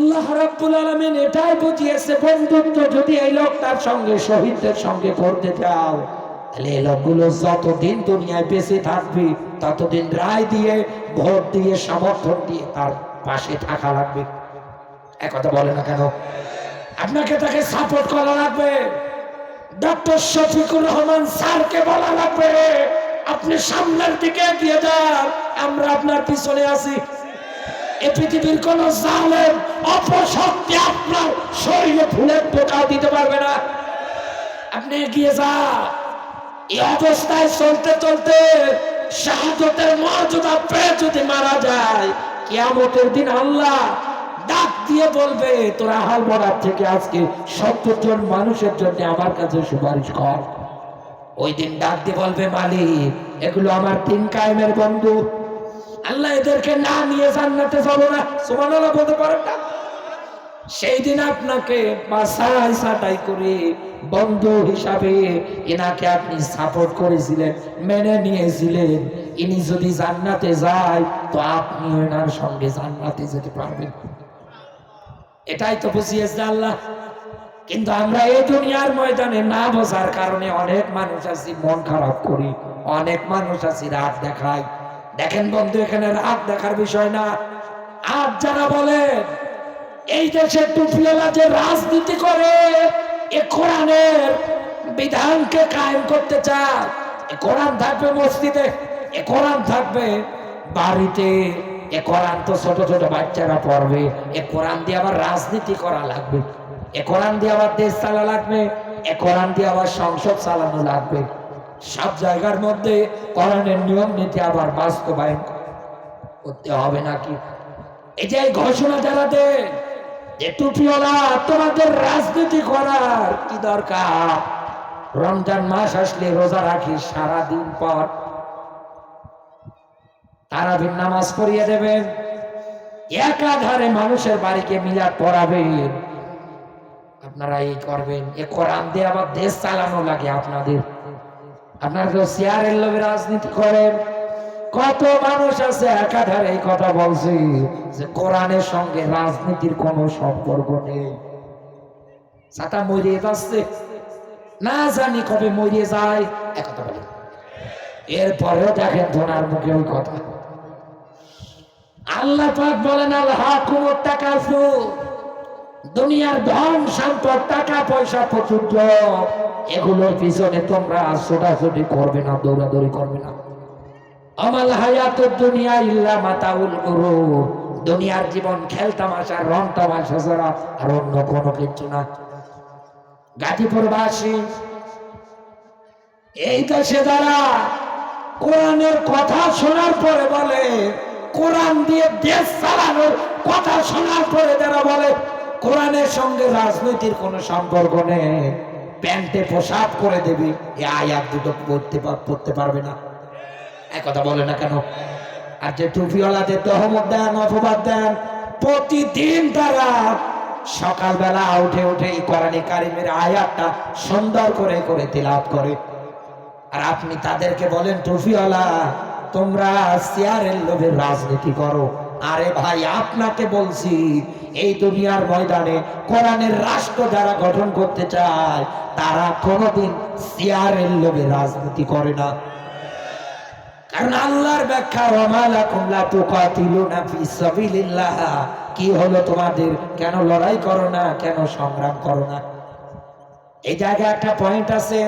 আল্লাহ রাব্বুল আলামিন এটাই বুঝিয়েছে, বন্ধুত্ব যদি এই লোকটার সঙ্গে শহীদদের সঙ্গে করতে চাও, তাহলে এই লোকগুলো যতদিন দুনিয়ায় বেঁচে থাকবে ততদিন রায় দিয়ে, ভোট দিয়ে, সমর্থন দিয়ে তার পাশে থাকা লাগবে। একথা বলে না কেন? আপনাকে তাকে সাপোর্ট করা লাগবে। ডক্টর শফিকুর রহমান স্যারকে বলা লাগবে, আপনি সামনের দিকে এগিয়ে যান, আমরা আপনার পিছনে আছি। এই পৃথিবীর কোন জালেম অপশক্তি আপনার শরীরে ফুলের টোকাও দিতে পারবে না। আপনি এগিয়ে যান। এই অবস্থায় চলতে চলতে শাহাদাতের মর্যাদা পেয়ে যদি মারা যায়, কিয়ামতের দিন আল্লাহ ডাক দিয়ে বলবে, তোরা হাল মরার থেকে আজকে 70 জন মানুষের জন্য আমার কাছে সুপারিশ কর। ওই দিন ডাক দিয়ে বলবে, মালিক এগুলো আমার দিন কায়েমের বন্ধু, আল্লাহ এদেরকে না নিয়ে জান্নাতে যাবো না। সুবহানাল্লাহ বলতে পারেন না? সেই দিন আপনাকে বাছাই ছাঁটাই করে বন্ধু হিসাবে এনাকে আপনি সাপোর্ট করেছিলেন, মেনে নিয়েছিলেন, ইনি যদি জান্নাতে যায় তো আপনি এনার সঙ্গে জান্নাতে যেতে পারবেন। এটাই তো বুঝিয়েছে আল্লাহ। কিন্তু আমরা এই দুনিয়ার ময়দানে না বোঝার কারণে অনেক মানুষ আছি মন খারাপ করি, অনেক মানুষ আছি রাত দেখাই। দেখেন বন্ধু, এখানে রাত দেখার বিষয় না। আজ যারা বলেন এই দেশের টুপিওয়ালা যে রাজনীতি করে, এ কোরআনের বিধানকে কায়েম করতে চায়, এ কোরআন থাকবে মসজিদে, এ কোরআন থাকবে বাড়িতে, এ কোরআন তো ছোট ছোট বাচ্চারা পড়বে, এ কোরআন দিয়ে আবার রাজনীতি করা লাগবে, এ কোরআন দিয়ে আবার দেশ চালা লাগবে, এ কোরআন দিয়ে আবার সংসদ চালানো লাগবে। সব জায়গার মধ্যে কোরআনের নিয়ম নীতি আবার বাস্তবায়ন করতে হবে নাকি? এই যে ঘোষণা যারা দেয় যে টুপিওয়ালা তোমাদের রাজনীতি করার কি দরকার, রমজান মাস আসলে রোজা রাখি সারাদিন পর তারাবির নামাজ পড়িয়ে দেবেন, একাধারে মানুষের বাড়িকে মিলাদ পড়াবেন, আপনারা এই করবেন। এ কোরআন দিয়ে আবার দেশ চালানো লাগে আপনাদের। আপনারা তো চেয়ারের লোভে রাজনীতি করেন। কত মানুষ আছে একাধারে এই কথা বলছে যে কোরআনের সঙ্গে রাজনীতির কোনো সম্পর্ক নেই। ছাতা মরিয়ে যাচ্ছে, না জানি কবে মরিয়ে যায়, একথা বলে। এরপরেও দেখেন ধনার মুখে ওই কথা। আল্লাহ পাক বলেন, আল হাকুমুত তাকাসুর, দুনিয়ার ধন সম্পদ, টাকা পয়সা, প্রাচুর্য, এগুলোর পিছনে তোমরা ছোটাছুটি করবে না, দৌড়াদৌড়ি করবে না। আমাল হায়াতুদ দুনিয়া ইল্লা মাতাউল গুরুর, দুনিয়ার জীবন খেলতামাশা, রং তামাশা ছাড়া আর অন্য কোনো কিছু না। গাজীপুরবাসী, এই দেশে যারা কোরআনের কথা শোনার পরে বলে, কোরআন দিয়ে দেশ চালানোর কথা শোনার পরে যারা বলে কোরআনের সঙ্গে রাজনীতির কোনো সম্পর্ক নেই, প্যান্টে পোশাক করে দেবে, এই আয়াত দুটো পড়তে পারবে না। এক কথা বলে না কেন? আর যে টুপিওয়ালাদের তহমত দেন, অপবাদ দেন, প্রতিদিন তারা সকালবেলা উঠে উঠে এই কোরআনে কারিমের আয়াতটা সুন্দর করে করে তিলাওয়াত করে, আর আপনি তাদেরকে বলেন টুপিওয়ালা তোমরা চেয়ারের লোভে রাজনীতি করো। আরে ভাই, আপনাকে বলছি এই দুনিয়ার ময়দানে কোরআনের রাষ্ট্র যারা গঠন করতে চায় তারা কোনোদিন চেয়ারের লোভে রাজনীতি করে না। কারণ আল্লাহর ব্যাখ্যা, ওয়া লাকুম লা তুকাতিলুনা ফি সাবিলিল্লাহ, কি হলো তোমাদের, কেন লড়াই করো না, কেন সংগ্রাম করো না? এই জায়গায় একটা পয়েন্ট আছে,